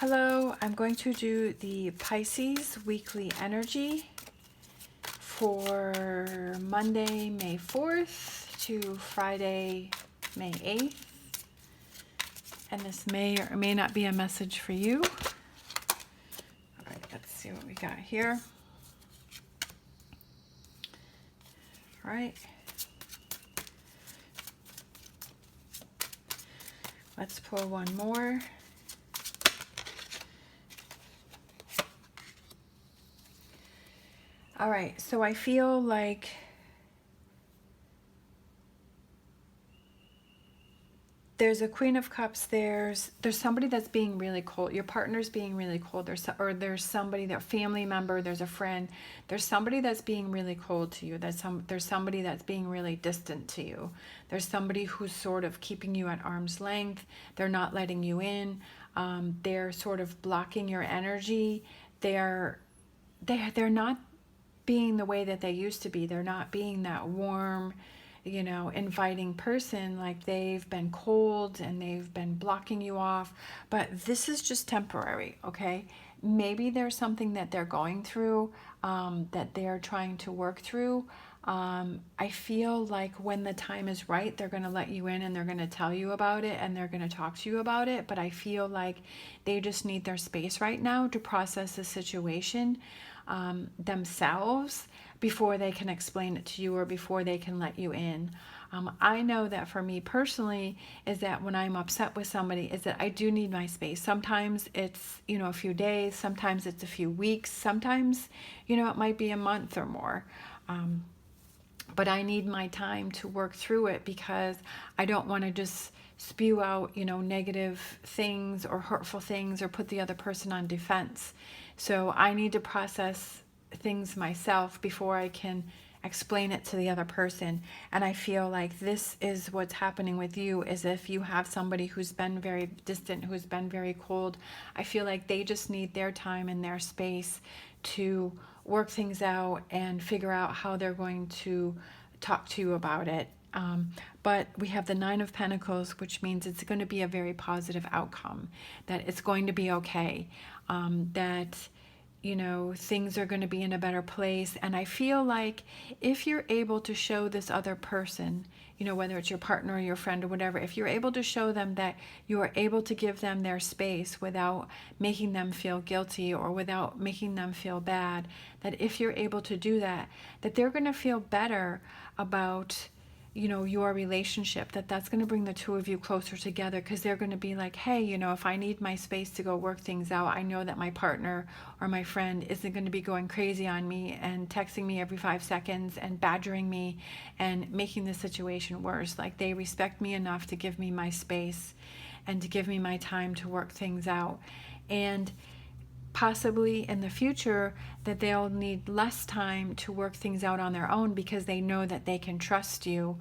Hello, I'm going to do the Pisces weekly energy for Monday, May 4th to Friday, May 8th. And this may or may not be a message for you. All right, let's see what we got here. All right. Let's pull one more. All right, so I feel like there's a Queen of Cups. There's somebody that's being really cold. Your partner's being really cold. There's somebody, that family member, there's a friend. There's somebody that's being really cold to you. There's somebody that's being really distant to you. There's somebody who's sort of keeping you at arm's length. They're not letting you in. They're sort of blocking your energy. They're not being the way that they used to be. They're not being that warm, inviting person. Like, they've been cold and they've been blocking you off. But this is just temporary, okay? Maybe there's something that they're going through, that they're trying to work through. I feel like when the time is right, they're going to let you in and they're going to tell you about it and they're going to talk to you about it. But I feel like they just need their space right now to process the situation themselves before they can explain it to you or before they can let you in. I know that for me personally is that when I'm upset with somebody is that I do need my space. Sometimes it's, a few days, sometimes it's a few weeks, sometimes, it might be a month or more. But I need my time to work through it because I don't want to just spew out, negative things or hurtful things or put the other person on defense. So I need to process things myself before I can explain it to the other person. And I feel like this is what's happening with you, is if you have somebody who's been very distant, who's been very cold, I feel like they just need their time and their space to work things out and figure out how they're going to talk to you about it. But we have the Nine of Pentacles, which means it's going to be a very positive outcome, that it's going to be okay, that things are going to be in a better place. And I feel like if you're able to show this other person, whether it's your partner or your friend or whatever, if you're able to show them that you are able to give them their space without making them feel guilty or without making them feel bad, that if you're able to do that, that they're going to feel better about your relationship, that's going to bring the two of you closer together, because they're going to be like, hey, if I need my space to go work things out, I know that my partner or my friend isn't going to be going crazy on me and texting me every 5 seconds and badgering me and making the situation worse. Like, they respect me enough to give me my space and to give me my time to work things out. And possibly in the future that they'll need less time to work things out on their own, because they know that they can trust you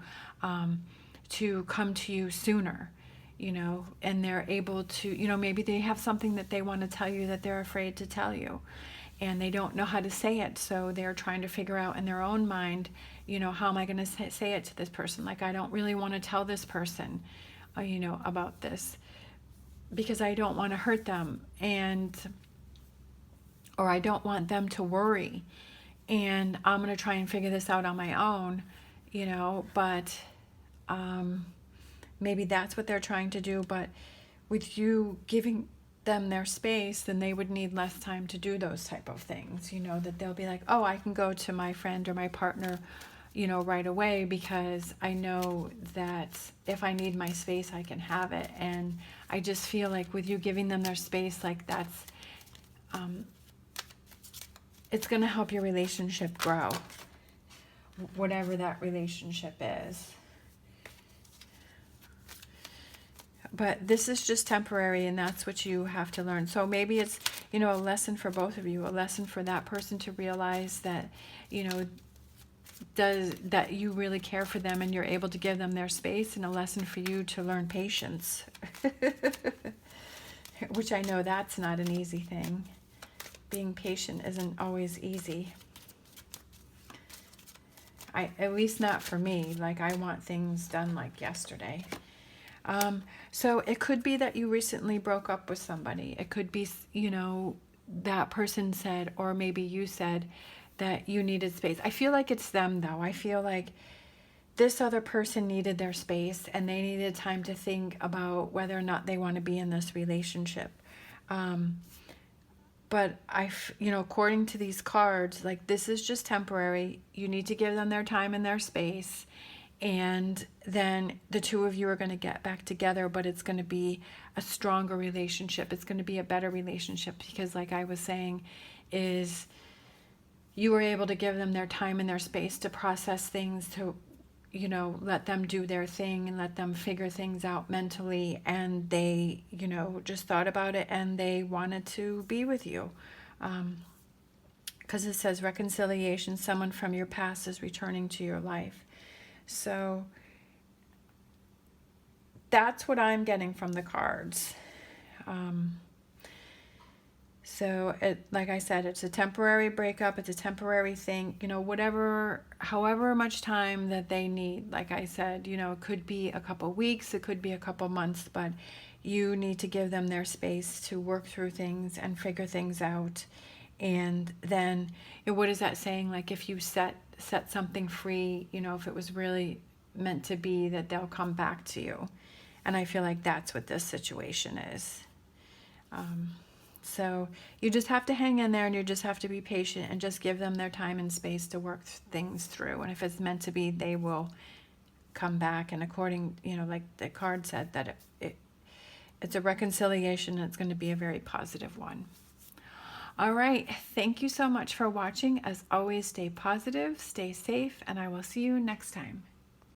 to come to you sooner, and they're able to, maybe they have something that they want to tell you that they're afraid to tell you and they don't know how to say it. So they're trying to figure out in their own mind, how am I going to say it to this person? Like, I don't really want to tell this person, about this, because I don't want to hurt them, or I don't want them to worry, and I'm going to try and figure this out on my own, but maybe that's what they're trying to do. But with you giving them their space, then they would need less time to do those type of things, that they'll be like, oh, I can go to my friend or my partner, right away, because I know that if I need my space, I can have it. And I just feel like with you giving them their space, like, that's it's going to help your relationship grow, whatever that relationship is. But this is just temporary, and that's what you have to learn. So maybe it's, a lesson for both of you, a lesson for that person to realize that, that you really care for them and you're able to give them their space, and a lesson for you to learn patience, which I know that's not an easy thing. Being patient isn't always easy. At least not for me. Like, I want things done like yesterday. So it could be that you recently broke up with somebody. It could be, that person said, or maybe you said that you needed space. I feel like it's them though. I feel like this other person needed their space and they needed time to think about whether or not they want to be in this relationship. But according to these cards, like this is just temporary. You need to give them their time and their space. And then the two of you are going to get back together, but it's going to be a stronger relationship. It's going to be a better relationship because, like I was saying, is you were able to give them their time and their space to process things, to let them do their thing and let them figure things out mentally. And they, just thought about it and they wanted to be with you. Because it says reconciliation, someone from your past is returning to your life. So that's what I'm getting from the cards. So like I said, it's a temporary breakup. It's a temporary thing, however much time that they need. Like I said, it could be a couple weeks, it could be a couple months, but you need to give them their space to work through things and figure things out. And then, what is that saying? Like if you set something free, if it was really meant to be, that they'll come back to you. And I feel like that's what this situation is. So you just have to hang in there and you just have to be patient and just give them their time and space to work things through. And if it's meant to be, they will come back. And according, like the card said, that it's a reconciliation and it's going to be a very positive one. All right. Thank you so much for watching. As always, stay positive, stay safe, and I will see you next time.